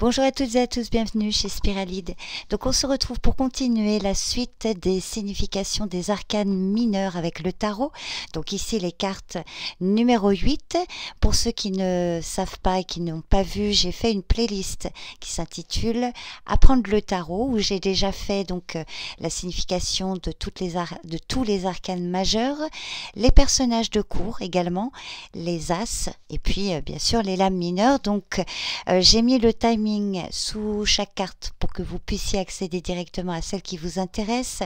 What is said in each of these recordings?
Bonjour à toutes et à tous, bienvenue chez Spiralide. Donc on se retrouve pour continuer la suite des significations des arcanes mineurs avec le tarot. Donc ici les cartes numéro 8. Pour ceux qui ne savent pas et qui n'ont pas vu, j'ai fait une playlist qui s'intitule Apprendre le tarot, où j'ai déjà fait donc la signification de tous les arcanes majeurs, les personnages de cour également, les as et puis bien sûr les lames mineures. Donc j'ai mis le timing sous chaque carte pour que vous puissiez accéder directement à celle qui vous intéresse.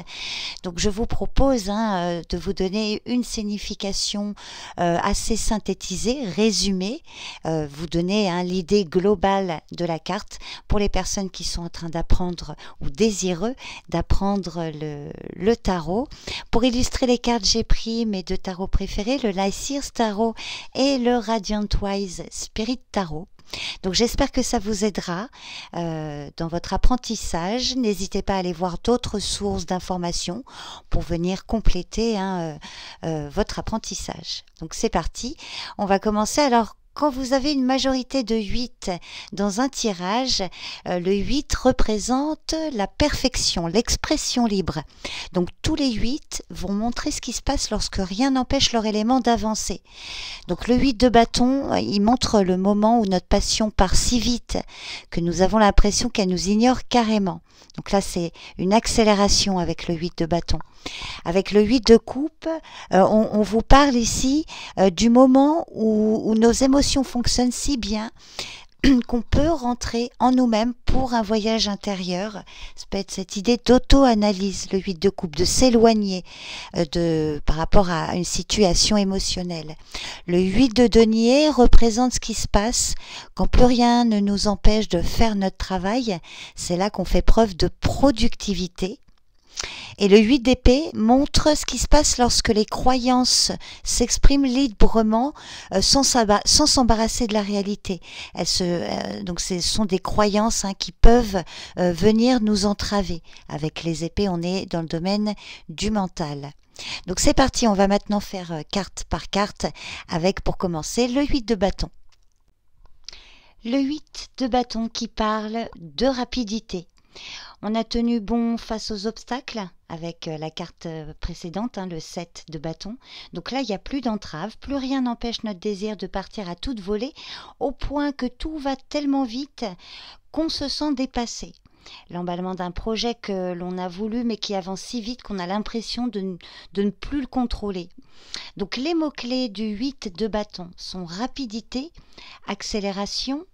Donc je vous propose de vous donner une signification assez synthétisée, résumée, vous donner l'idée globale de la carte pour les personnes qui sont en train d'apprendre ou désireux d'apprendre le tarot. Pour illustrer les cartes, j'ai pris mes deux tarots préférés, le Lycirs Tarot et le Radiant Wise Spirit Tarot. Donc j'espère que ça vous aidera dans votre apprentissage. N'hésitez pas à aller voir d'autres sources d'informations pour venir compléter votre apprentissage. Donc c'est parti, on va commencer. Alors quand vous avez une majorité de 8 dans un tirage, le 8 représente la perfection, l'expression libre. Donc tous les 8 vont montrer ce qui se passe lorsque rien n'empêche leur élément d'avancer. Donc le 8 de bâton, il montre le moment où notre passion part si vite que nous avons l'impression qu'elle nous ignore carrément. Donc là c'est une accélération avec le 8 de bâton. Avec le 8 de coupe, on vous parle ici du moment où nos émotions fonctionnent si bien qu'on peut rentrer en nous-mêmes pour un voyage intérieur. Ça peut être cette idée d'auto-analyse, le 8 de coupe, de s'éloigner par rapport à une situation émotionnelle. Le 8 de denier représente ce qui se passe quand plus rien ne nous empêche de faire notre travail. C'est là qu'on fait preuve de productivité. Et le 8 d'épée montre ce qui se passe lorsque les croyances s'expriment librement sans s'embarrasser de la réalité. Donc ce sont des croyances qui peuvent venir nous entraver. Avec les épées, on est dans le domaine du mental. Donc c'est parti, on va maintenant faire carte par carte avec, pour commencer, le 8 de bâton. Le 8 de bâton qui parle de rapidité. On a tenu bon face aux obstacles avec la carte précédente, le 7 de bâton. Donc là, il n'y a plus d'entrave, plus rien n'empêche notre désir de partir à toute volée, au point que tout va tellement vite qu'on se sent dépassé. L'emballement d'un projet que l'on a voulu mais qui avance si vite qu'on a l'impression de ne plus le contrôler. Donc les mots-clés du 8 de bâton sont rapidité, accélération,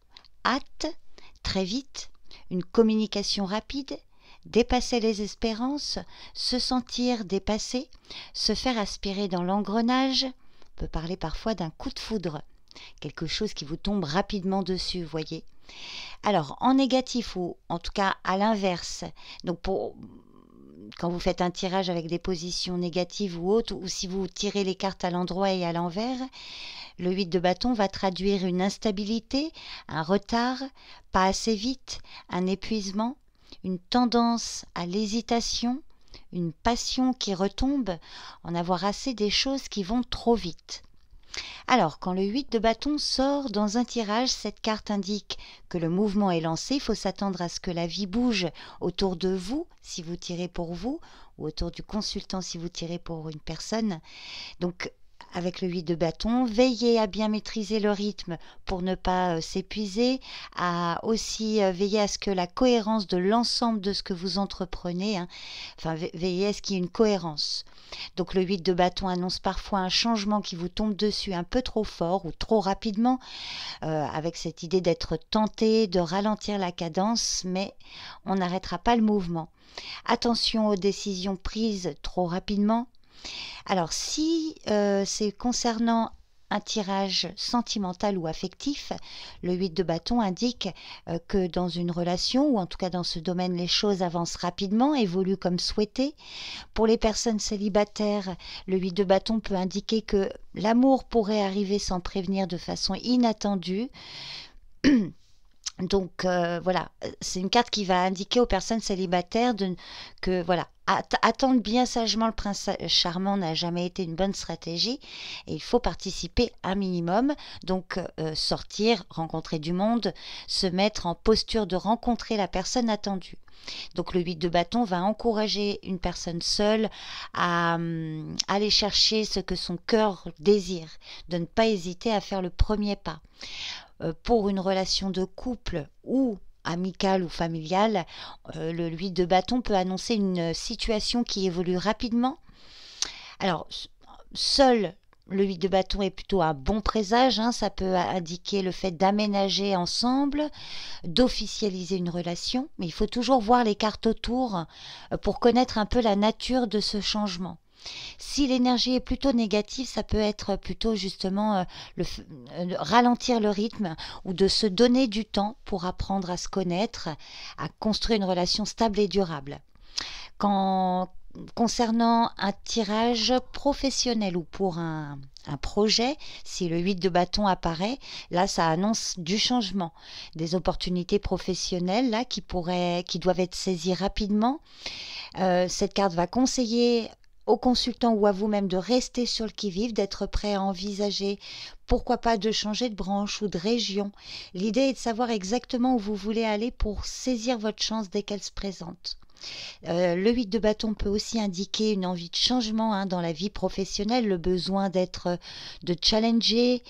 hâte, très vite, une communication rapide, dépasser les espérances, se sentir dépassé, se faire aspirer dans l'engrenage, on peut parler parfois d'un coup de foudre, quelque chose qui vous tombe rapidement dessus, vous voyez. Alors, en négatif ou en tout cas à l'inverse, donc quand vous faites un tirage avec des positions négatives ou autres, ou si vous tirez les cartes à l'endroit et à l'envers, le 8 de bâton va traduire une instabilité, un retard, pas assez vite, un épuisement, une tendance à l'hésitation, une passion qui retombe, en avoir assez des choses qui vont trop vite. Alors, quand le 8 de bâton sort dans un tirage, cette carte indique que le mouvement est lancé. Il faut s'attendre à ce que la vie bouge autour de vous, si vous tirez pour vous, ou autour du consultant, si vous tirez pour une personne. Donc, avec le 8 de bâton, veillez à bien maîtriser le rythme pour ne pas s'épuiser, à aussi veiller à ce que la cohérence de l'ensemble de ce que vous entreprenez, veillez à ce qu'il y ait une cohérence. Donc le 8 de bâton annonce parfois un changement qui vous tombe dessus un peu trop fort ou trop rapidement, avec cette idée d'être tenté, de ralentir la cadence, mais on n'arrêtera pas le mouvement. Attention aux décisions prises trop rapidement. Alors si c'est concernant un tirage sentimental ou affectif, le 8 de bâton indique que dans une relation, ou en tout cas dans ce domaine, les choses avancent rapidement, évoluent comme souhaité. Pour les personnes célibataires, le 8 de bâton peut indiquer que l'amour pourrait arriver sans prévenir de façon inattendue. Donc voilà, c'est une carte qui va indiquer aux personnes célibataires que voilà, attendre bien sagement le prince charmant n'a jamais été une bonne stratégie et il faut participer un minimum. Donc sortir, rencontrer du monde, se mettre en posture de rencontrer la personne attendue. Donc le 8 de bâton va encourager une personne seule à aller chercher ce que son cœur désire, de ne pas hésiter à faire le premier pas. Pour une relation de couple ou amicale ou familiale, le 8 de bâton peut annoncer une situation qui évolue rapidement. Alors, seul le 8 de bâton est plutôt un bon présage, hein, ça peut indiquer le fait d'aménager ensemble, d'officialiser une relation, mais il faut toujours voir les cartes autour pour connaître un peu la nature de ce changement. Si l'énergie est plutôt négative, ça peut être plutôt justement ralentir le rythme ou de se donner du temps pour apprendre à se connaître, à construire une relation stable et durable. Concernant un tirage professionnel ou pour un projet, si le 8 de bâton apparaît, là ça annonce du changement, des opportunités professionnelles là qui doivent être saisies rapidement. Cette carte va conseiller au consultant ou à vous-même de rester sur le qui-vive, d'être prêt à envisager, pourquoi pas de changer de branche ou de région. L'idée est de savoir exactement où vous voulez aller pour saisir votre chance dès qu'elle se présente. Le 8 de bâton peut aussi indiquer une envie de changement hein, dans la vie professionnelle, le besoin de challenger,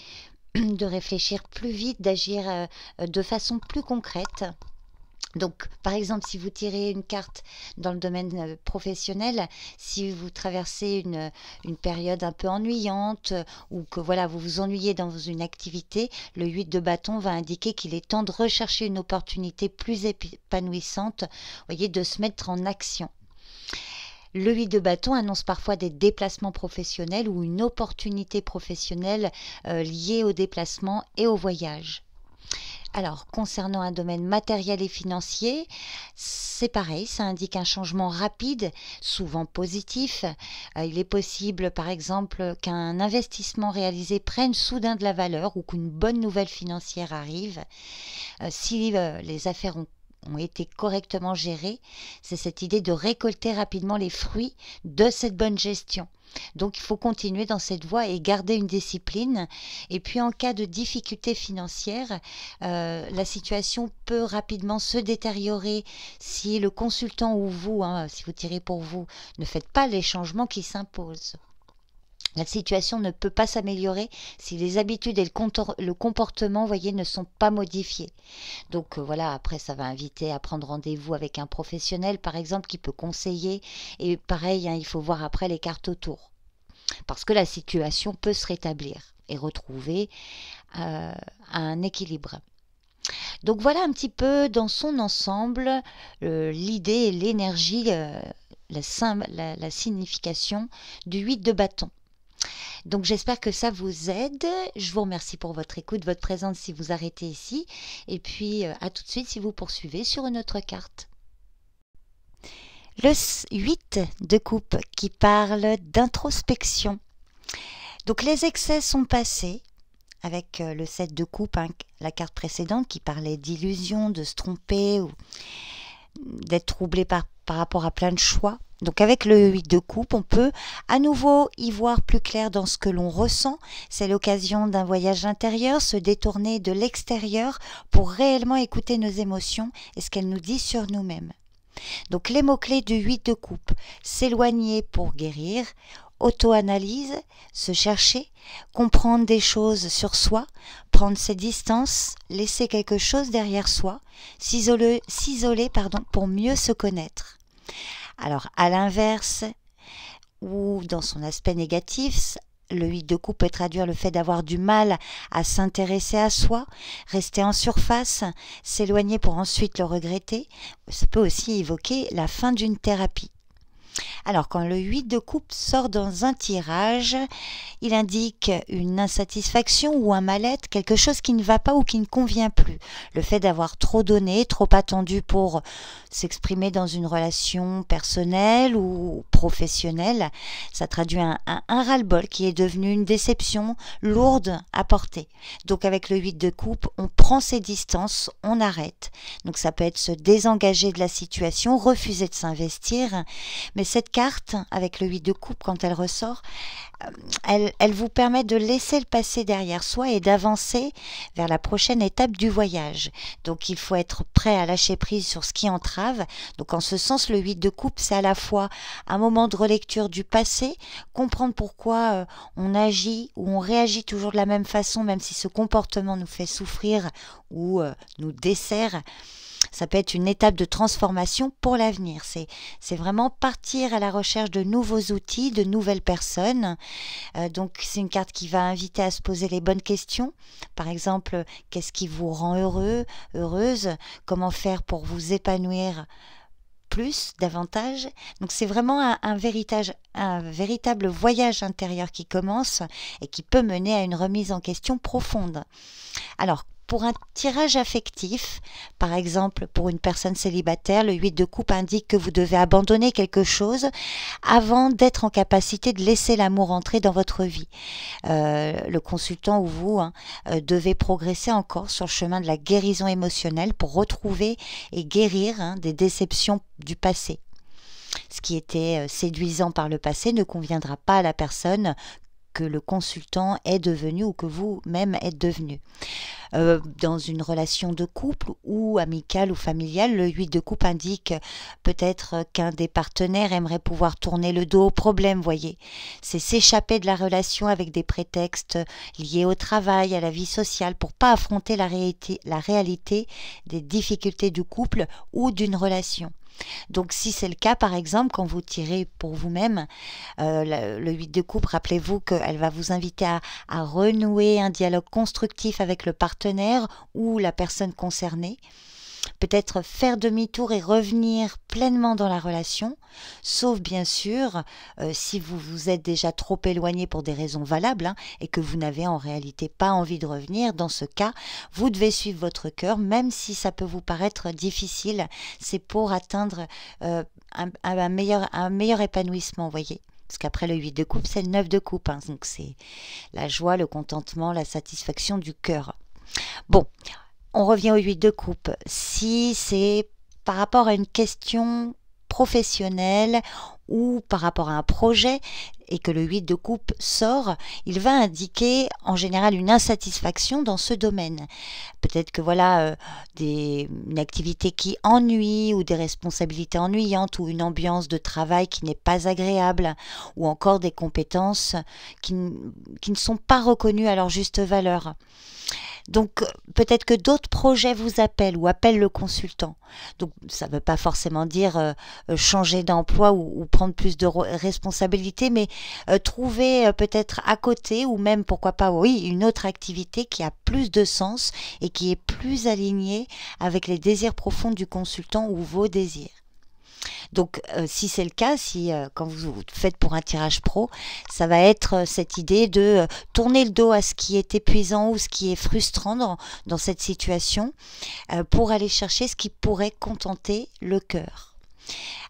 de réfléchir plus vite, d'agir de façon plus concrète. Donc, par exemple, si vous tirez une carte dans le domaine professionnel, si vous traversez une période un peu ennuyante ou que voilà, vous vous ennuyez dans une activité, le 8 de bâton va indiquer qu'il est temps de rechercher une opportunité plus épanouissante, voyez, de se mettre en action. Le 8 de bâton annonce parfois des déplacements professionnels ou une opportunité professionnelle liée au déplacement et au voyage. Alors, concernant un domaine matériel et financier, c'est pareil, ça indique un changement rapide, souvent positif. Il est possible, par exemple, qu'un investissement réalisé prenne soudain de la valeur ou qu'une bonne nouvelle financière arrive. Si les affaires ont été correctement gérées, c'est cette idée de récolter rapidement les fruits de cette bonne gestion. Donc il faut continuer dans cette voie et garder une discipline. Et puis en cas de difficulté financière, la situation peut rapidement se détériorer si le consultant ou vous, hein, si vous tirez pour vous, ne faites pas les changements qui s'imposent. La situation ne peut pas s'améliorer si les habitudes et le comportement, voyez, ne sont pas modifiés. Donc voilà, après ça va inviter à prendre rendez-vous avec un professionnel, par exemple, qui peut conseiller. Et pareil, hein, il faut voir après les cartes autour. Parce que la situation peut se rétablir et retrouver un équilibre. Donc voilà un petit peu dans son ensemble l'idée et l'énergie, la signification du 8 de bâton. Donc j'espère que ça vous aide. Je vous remercie pour votre écoute, votre présence si vous arrêtez ici. Et puis à tout de suite si vous poursuivez sur une autre carte. Le 8 de coupe qui parle d'introspection. Donc les excès sont passés avec le 7 de coupe, hein, la carte précédente qui parlait d'illusion, de se tromper ou d'être troublé par rapport à plein de choix. Donc avec le 8 de coupe, on peut à nouveau y voir plus clair dans ce que l'on ressent. C'est l'occasion d'un voyage intérieur, se détourner de l'extérieur pour réellement écouter nos émotions et ce qu'elles nous disent sur nous-mêmes. Donc les mots-clés du 8 de coupe, s'éloigner pour guérir, auto-analyse, se chercher, comprendre des choses sur soi, prendre ses distances, laisser quelque chose derrière soi, s'isoler pour mieux se connaître. Alors à l'inverse, ou dans son aspect négatif, le 8 de coupe peut traduire le fait d'avoir du mal à s'intéresser à soi, rester en surface, s'éloigner pour ensuite le regretter. Ça peut aussi évoquer la fin d'une thérapie. Alors, quand le 8 de coupe sort dans un tirage, il indique une insatisfaction ou un mal-être, quelque chose qui ne va pas ou qui ne convient plus. Le fait d'avoir trop donné, trop attendu pour s'exprimer dans une relation personnelle ou professionnelle, ça traduit un ras-le-bol qui est devenu une déception lourde à porter. Donc, avec le 8 de coupe, on prend ses distances, on arrête. Donc, ça peut être se désengager de la situation, refuser de s'investir, mais cette carte, avec le 8 de coupe, quand elle ressort, elle vous permet de laisser le passé derrière soi et d'avancer vers la prochaine étape du voyage. Donc il faut être prêt à lâcher prise sur ce qui entrave. Donc en ce sens, le 8 de coupe, c'est à la fois un moment de relecture du passé, comprendre pourquoi on agit ou on réagit toujours de la même façon, même si ce comportement nous fait souffrir ou nous dessert. Ça peut être une étape de transformation pour l'avenir. C'est vraiment partir à la recherche de nouveaux outils, de nouvelles personnes. Donc c'est une carte qui va inviter à se poser les bonnes questions. Par exemple, qu'est-ce qui vous rend heureux, heureuse? Comment faire pour vous épanouir plus, davantage? Donc c'est vraiment un véritable voyage intérieur qui commence et qui peut mener à une remise en question profonde. Alors, pour un tirage affectif, par exemple pour une personne célibataire, le 8 de coupe indique que vous devez abandonner quelque chose avant d'être en capacité de laisser l'amour entrer dans votre vie. Le consultant ou vous devez progresser encore sur le chemin de la guérison émotionnelle pour retrouver et guérir des déceptions du passé. Ce qui était séduisant par le passé ne conviendra pas à la personne que le consultant est devenu ou que vous-même êtes devenu. Dans une relation de couple ou amicale ou familiale, le 8 de coupe indique peut-être qu'un des partenaires aimerait pouvoir tourner le dos au problème, voyez. C'est s'échapper de la relation avec des prétextes liés au travail, à la vie sociale, pour pas affronter la réalité des difficultés du couple ou d'une relation. Donc si c'est le cas, par exemple, quand vous tirez pour vous-même, le 8 de coupe, rappelez-vous qu'elle va vous inviter à renouer un dialogue constructif avec le partenaire ou la personne concernée. Peut-être faire demi-tour et revenir pleinement dans la relation, sauf bien sûr si vous vous êtes déjà trop éloigné pour des raisons valables et que vous n'avez en réalité pas envie de revenir. Dans ce cas, vous devez suivre votre cœur, même si ça peut vous paraître difficile. C'est pour atteindre un meilleur épanouissement, voyez. Parce qu'après le 8 de coupe, c'est le 9 de coupe. Donc c'est la joie, le contentement, la satisfaction du cœur. Bon. On revient au 8 de coupe. Si c'est par rapport à une question professionnelle ou par rapport à un projet et que le 8 de coupe sort, il va indiquer en général une insatisfaction dans ce domaine. Peut-être que voilà une activité qui ennuie ou des responsabilités ennuyantes ou une ambiance de travail qui n'est pas agréable ou encore des compétences qui ne sont pas reconnues à leur juste valeur. Donc peut-être que d'autres projets vous appellent ou appellent le consultant. Donc ça ne veut pas forcément dire changer d'emploi ou prendre plus de responsabilités, mais trouver peut-être à côté ou même pourquoi pas une autre activité qui a plus de sens et qui est plus alignée avec les désirs profonds du consultant ou vos désirs. Donc si c'est le cas, si quand vous faites pour un tirage pro, ça va être cette idée de tourner le dos à ce qui est épuisant ou ce qui est frustrant dans cette situation pour aller chercher ce qui pourrait contenter le cœur.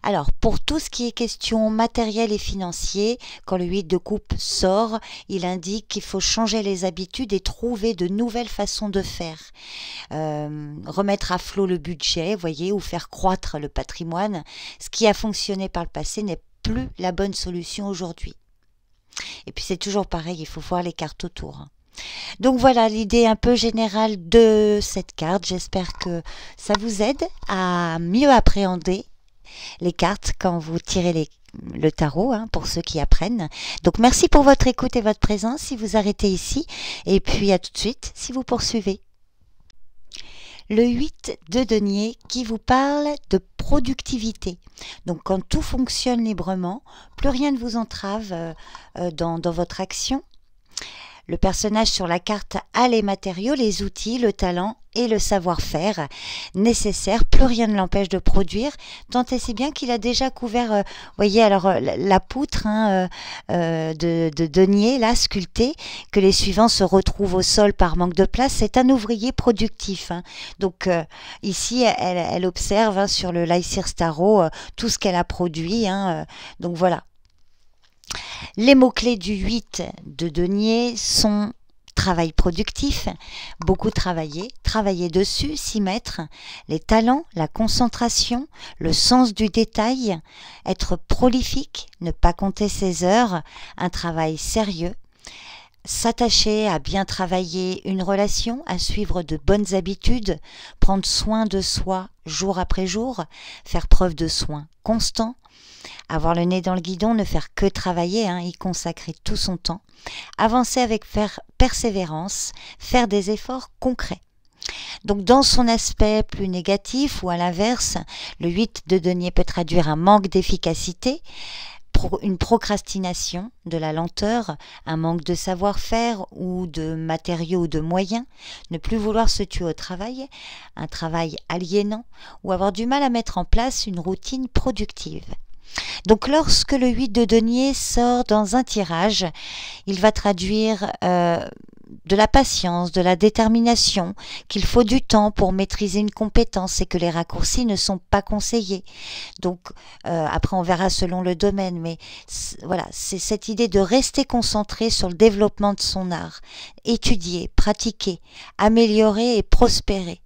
Alors, pour tout ce qui est question matérielle et financier, quand le 8 de coupe sort, il indique qu'il faut changer les habitudes et trouver de nouvelles façons de faire. Remettre à flot le budget, voyez, ou faire croître le patrimoine. Ce qui a fonctionné par le passé n'est plus la bonne solution aujourd'hui. Et puis c'est toujours pareil, il faut voir les cartes autour. Donc voilà l'idée un peu générale de cette carte. J'espère que ça vous aide à mieux appréhender les cartes quand vous tirez le tarot, pour ceux qui apprennent. Donc merci pour votre écoute et votre présence si vous arrêtez ici. Et puis à tout de suite si vous poursuivez. Le 8 de denier qui vous parle de productivité. Donc quand tout fonctionne librement, plus rien ne vous entrave dans votre action. Le personnage sur la carte a les matériaux, les outils, le talent et le savoir-faire nécessaires. Plus rien ne l'empêche de produire, tant et si bien qu'il a déjà couvert, voyez, alors la poutre de denier, là, sculptée, que les suivants se retrouvent au sol par manque de place. C'est un ouvrier productif. Donc ici, elle observe sur le Lycir Tarot tout ce qu'elle a produit. Donc voilà. Les mots-clés du 8 de denier sont travail productif, beaucoup travailler, travailler dessus, s'y mettre, les talents, la concentration, le sens du détail, être prolifique, ne pas compter ses heures, un travail sérieux, s'attacher à bien travailler une relation, à suivre de bonnes habitudes, prendre soin de soi jour après jour, faire preuve de soin constant, avoir le nez dans le guidon, ne faire que travailler, y consacrer tout son temps, avancer avec persévérance, faire des efforts concrets. Donc dans son aspect plus négatif ou à l'inverse, le 8 de denier peut traduire un manque d'efficacité, une procrastination, de la lenteur, un manque de savoir-faire ou de matériaux ou de moyens, ne plus vouloir se tuer au travail, un travail aliénant ou avoir du mal à mettre en place une routine productive. Donc lorsque le 8 de denier sort dans un tirage, il va traduire de la patience, de la détermination, qu'il faut du temps pour maîtriser une compétence et que les raccourcis ne sont pas conseillés. Donc après on verra selon le domaine, mais voilà, c'est cette idée de rester concentré sur le développement de son art, étudier, pratiquer, améliorer et prospérer.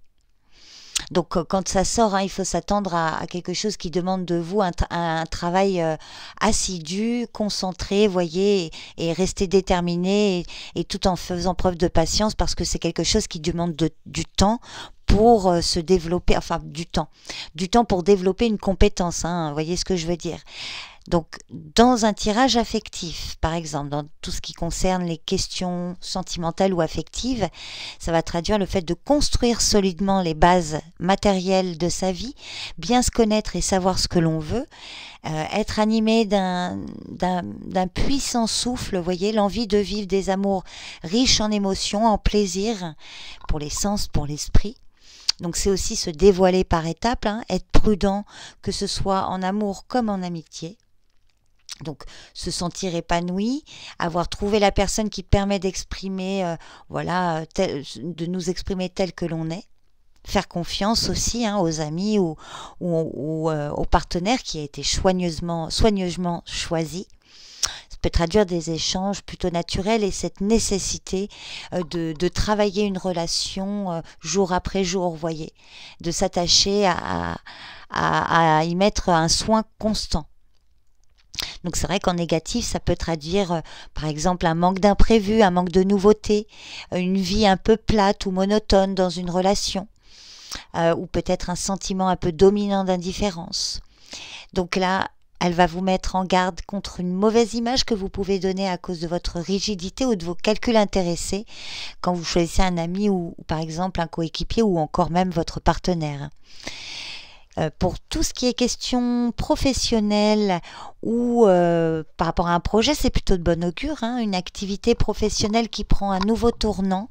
Donc quand ça sort, il faut s'attendre à quelque chose qui demande de vous un travail assidu, concentré, voyez, et rester déterminé et tout en faisant preuve de patience parce que c'est quelque chose qui demande du temps pour se développer, enfin du temps pour développer une compétence, vous voyez ce que je veux dire. Donc, dans un tirage affectif, par exemple, dans tout ce qui concerne les questions sentimentales ou affectives, ça va traduire le fait de construire solidement les bases matérielles de sa vie, bien se connaître et savoir ce que l'on veut, être animé d'un puissant souffle, vous voyez, l'envie de vivre des amours riches en émotions, en plaisir, pour les sens, pour l'esprit. Donc c'est aussi se dévoiler par étapes, être prudent, que ce soit en amour comme en amitié. Donc se sentir épanoui, avoir trouvé la personne qui permet d'exprimer, de nous exprimer tel que l'on est. Faire confiance aussi aux amis ou aux partenaires qui a été soigneusement choisi. Ça peut traduire des échanges plutôt naturels et cette nécessité de travailler une relation jour après jour, vous voyez, de s'attacher à y mettre un soin constant. Donc c'est vrai qu'en négatif, ça peut traduire par exemple un manque d'imprévu, un manque de nouveauté, une vie un peu plate ou monotone dans une relation, ou peut-être un sentiment un peu dominant d'indifférence. Donc là, elle va vous mettre en garde contre une mauvaise image que vous pouvez donner à cause de votre rigidité ou de vos calculs intéressés quand vous choisissez un ami ou par exemple un coéquipier ou encore même votre partenaire. Pour tout ce qui est question professionnelle ou par rapport à un projet, c'est plutôt de bon augure, une activité professionnelle qui prend un nouveau tournant,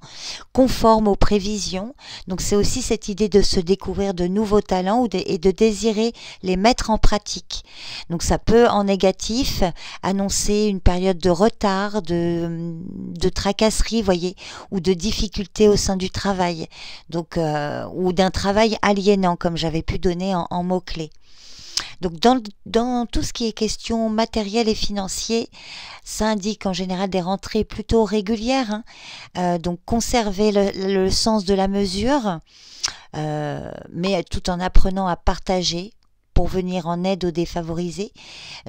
conforme aux prévisions. Donc c'est aussi cette idée de se découvrir de nouveaux talents et de désirer les mettre en pratique. Donc ça peut en négatif annoncer une période de retard, de tracasserie, voyez, ou de difficultés au sein du travail, donc ou d'un travail aliénant comme j'avais pu donner en mots-clés. Donc dans tout ce qui est question matérielle et financier, ça indique en général des rentrées plutôt régulières, donc conserver le sens de la mesure, mais tout en apprenant à partager pour venir en aide aux défavorisés,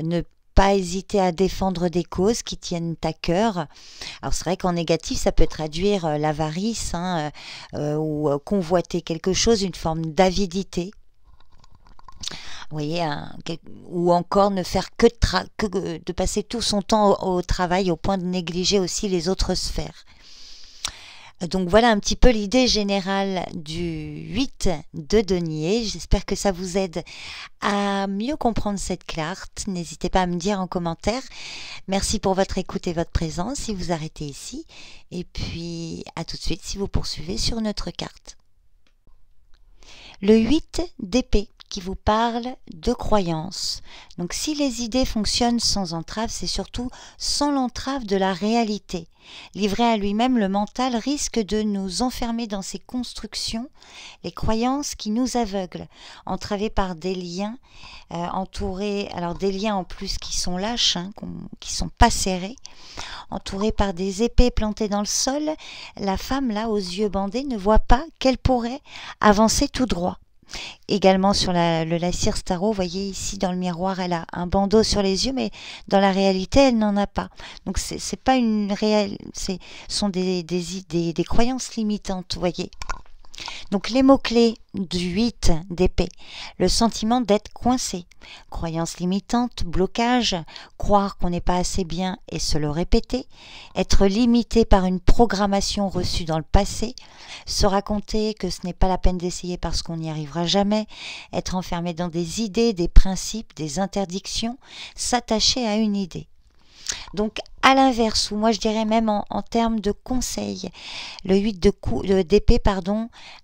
ne pas hésiter à défendre des causes qui tiennent à cœur. Alors c'est vrai qu'en négatif, ça peut traduire l'avarice ou convoiter quelque chose, une forme d'avidité. Vous voyez, ou encore ne faire que de passer tout son temps au travail au point de négliger aussi les autres sphères. Donc voilà un petit peu l'idée générale du 8 de denier. J'espère que ça vous aide à mieux comprendre cette carte. N'hésitez pas à me dire en commentaire. Merci pour votre écoute et votre présence si vous arrêtez ici. Et puis à tout de suite si vous poursuivez sur notre carte. Le 8 d'épée qui vous parle de croyances. Donc si les idées fonctionnent sans entrave, c'est surtout sans l'entrave de la réalité. Livré à lui-même, le mental risque de nous enfermer dans ses constructions, les croyances qui nous aveuglent, entravés par des liens, entourés, alors des liens en plus qui sont lâches, qui sont pas serrés, entourés par des épées plantées dans le sol. La femme là aux yeux bandés ne voit pas qu'elle pourrait avancer tout droit. Également sur le Lycyrse Tarot, vous voyez ici dans le miroir, elle a un bandeau sur les yeux, mais dans la réalité, elle n'en a pas. Donc c'est pas une réelle, ce sont des croyances limitantes, vous voyez. Donc les mots-clés du 8 d'épée, le sentiment d'être coincé, croyance limitante, blocage, croire qu'on n'est pas assez bien et se le répéter, être limité par une programmation reçue dans le passé, se raconter que ce n'est pas la peine d'essayer parce qu'on n'y arrivera jamais, être enfermé dans des idées, des principes, des interdictions, s'attacher à une idée. Donc à l'inverse, ou moi je dirais même en termes de conseils, le 8 d'épée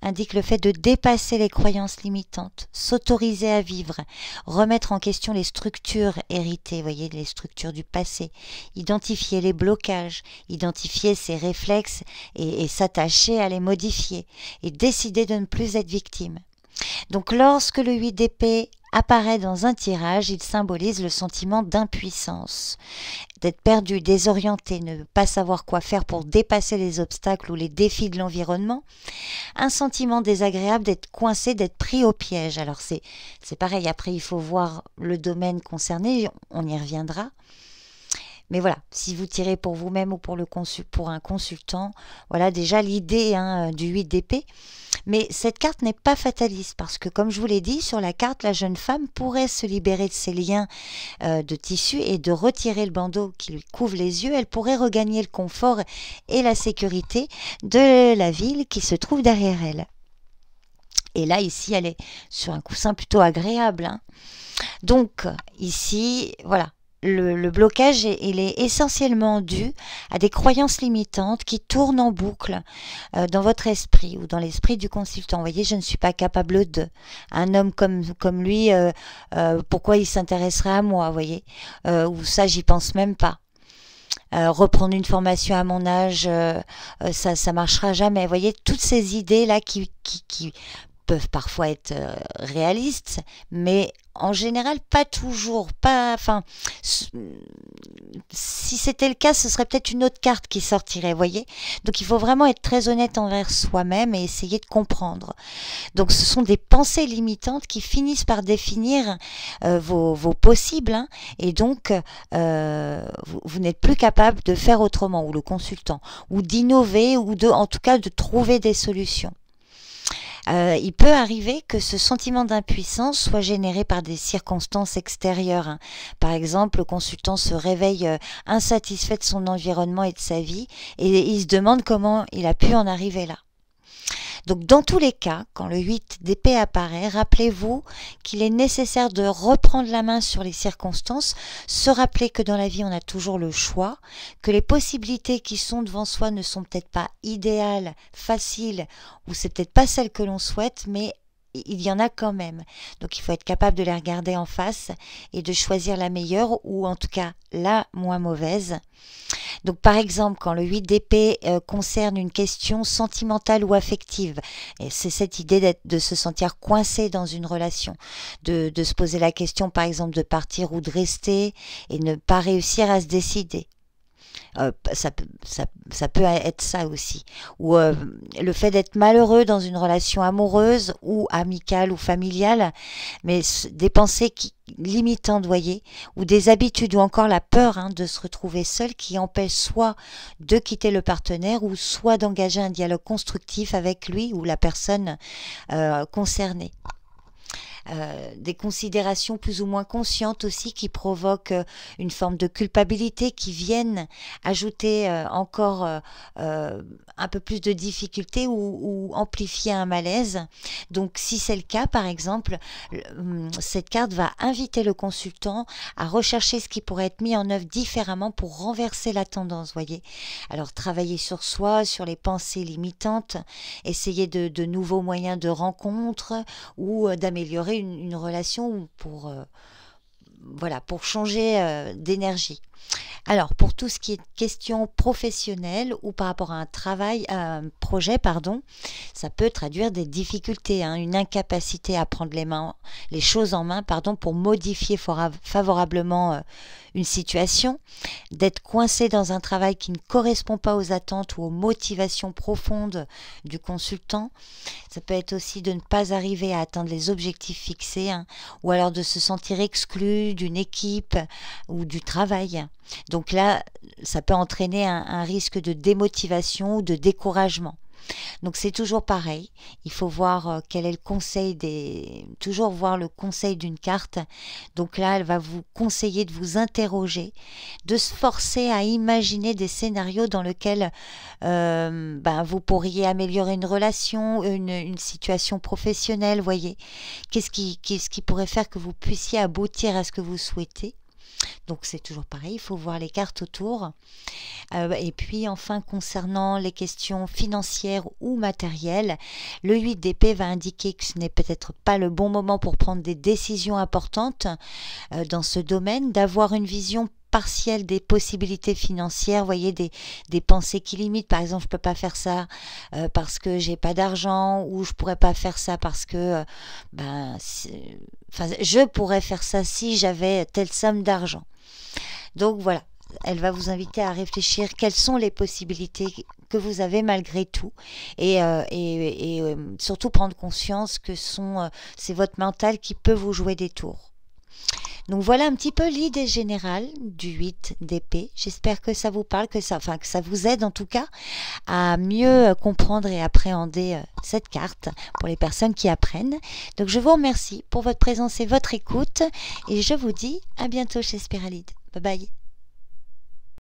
indique le fait de dépasser les croyances limitantes, s'autoriser à vivre, remettre en question les structures héritées, voyez, les structures du passé, identifier les blocages, identifier ses réflexes et s'attacher à les modifier et décider de ne plus être victime. Donc lorsque le 8 d'épée apparaît dans un tirage, il symbolise le sentiment d'impuissance, d'être perdu, désorienté, ne pas savoir quoi faire pour dépasser les obstacles ou les défis de l'environnement, un sentiment désagréable d'être coincé, d'être pris au piège. Alors c'est pareil, après il faut voir le domaine concerné, on y reviendra. Mais voilà, si vous tirez pour vous-même ou pour un consultant, voilà déjà l'idée du 8 d'épée. Mais cette carte n'est pas fataliste parce que, comme je vous l'ai dit, sur la carte, la jeune femme pourrait se libérer de ses liens de tissu et de retirer le bandeau qui lui couvre les yeux. Elle pourrait regagner le confort et la sécurité de la ville qui se trouve derrière elle. Et là, ici, elle est sur un coussin plutôt agréable. Donc, ici, voilà. Le blocage, il est essentiellement dû à des croyances limitantes qui tournent en boucle dans votre esprit ou dans l'esprit du consultant. Vous voyez, je ne suis pas capable de. Un homme comme lui, pourquoi il s'intéresserait à moi, vous voyez, ou ça, j'y pense même pas. Reprendre une formation à mon âge, ça marchera jamais. Vous voyez, toutes ces idées-là qui peuvent parfois être réalistes, mais en général pas toujours, si c'était le cas, ce serait peut-être une autre carte qui sortirait, voyez. Donc il faut vraiment être très honnête envers soi-même et essayer de comprendre. Donc ce sont des pensées limitantes qui finissent par définir vos possibles, et donc vous n'êtes plus capable de faire autrement, ou le consultant, ou d'innover, ou en tout cas de trouver des solutions. Il peut arriver que ce sentiment d'impuissance soit généré par des circonstances extérieures. Par exemple, le consultant se réveille insatisfait de son environnement et de sa vie et il se demande comment il a pu en arriver là. Donc dans tous les cas, quand le 8 d'épée apparaît, rappelez-vous qu'il est nécessaire de reprendre la main sur les circonstances, se rappeler que dans la vie on a toujours le choix, que les possibilités qui sont devant soi ne sont peut-être pas idéales, faciles, ou c'est peut-être pas celles que l'on souhaite, mais il y en a quand même. Donc il faut être capable de les regarder en face et de choisir la meilleure ou en tout cas la moins mauvaise. Donc par exemple, quand le 8 d'épée concerne une question sentimentale ou affective, et c'est cette idée de se sentir coincé dans une relation, de se poser la question par exemple de partir ou de rester et ne pas réussir à se décider. Ça peut être ça aussi. Ou le fait d'être malheureux dans une relation amoureuse ou amicale ou familiale, mais des pensées limitantes, voyez, ou des habitudes, ou encore la peur de se retrouver seul qui empêche soit de quitter le partenaire ou soit d'engager un dialogue constructif avec lui ou la personne concernée. Des considérations plus ou moins conscientes aussi qui provoquent une forme de culpabilité qui viennent ajouter encore un peu plus de difficultés ou amplifier un malaise. Donc si c'est le cas, par exemple, cette carte va inviter le consultant à rechercher ce qui pourrait être mis en œuvre différemment pour renverser la tendance, voyez. Alors travailler sur soi, sur les pensées limitantes, essayer de nouveaux moyens de rencontre ou d'améliorer une relation pour voilà, pour changer d'énergie. Alors, pour tout ce qui est question professionnelle ou par rapport à un projet, pardon, ça peut traduire des difficultés, hein, une incapacité à prendre les choses en main, pardon, pour modifier favorablement une situation, d'être coincé dans un travail qui ne correspond pas aux attentes ou aux motivations profondes du consultant. Ça peut être aussi de ne pas arriver à atteindre les objectifs fixés, hein, ou alors de se sentir exclu d'une équipe ou du travail. Donc là, ça peut entraîner un risque de démotivation ou de découragement. Donc c'est toujours pareil, il faut voir quel est le conseil toujours voir le conseil d'une carte. Donc là, elle va vous conseiller de vous interroger, de se forcer à imaginer des scénarios dans lesquels vous pourriez améliorer une relation, une situation professionnelle, voyez. Qu'est-ce qui pourrait faire que vous puissiez aboutir à ce que vous souhaitez? Donc c'est toujours pareil, il faut voir les cartes autour. Et puis enfin, concernant les questions financières ou matérielles, le 8 d'épée va indiquer que ce n'est peut-être pas le bon moment pour prendre des décisions importantes dans ce domaine, d'avoir une vision partielle des possibilités financières, voyez, des pensées qui limitent. Par exemple, je peux pas faire ça parce que j'ai pas d'argent, ou je pourrais pas faire ça parce que je pourrais faire ça si j'avais telle somme d'argent. Donc voilà, elle va vous inviter à réfléchir quelles sont les possibilités que vous avez malgré tout, et surtout prendre conscience que c'est votre mental qui peut vous jouer des tours. Donc voilà un petit peu l'idée générale du 8 d'épée. J'espère que ça vous parle, que ça vous aide en tout cas à mieux comprendre et appréhender cette carte pour les personnes qui apprennent. Donc je vous remercie pour votre présence et votre écoute, et je vous dis à bientôt chez Spiralide. Bye bye.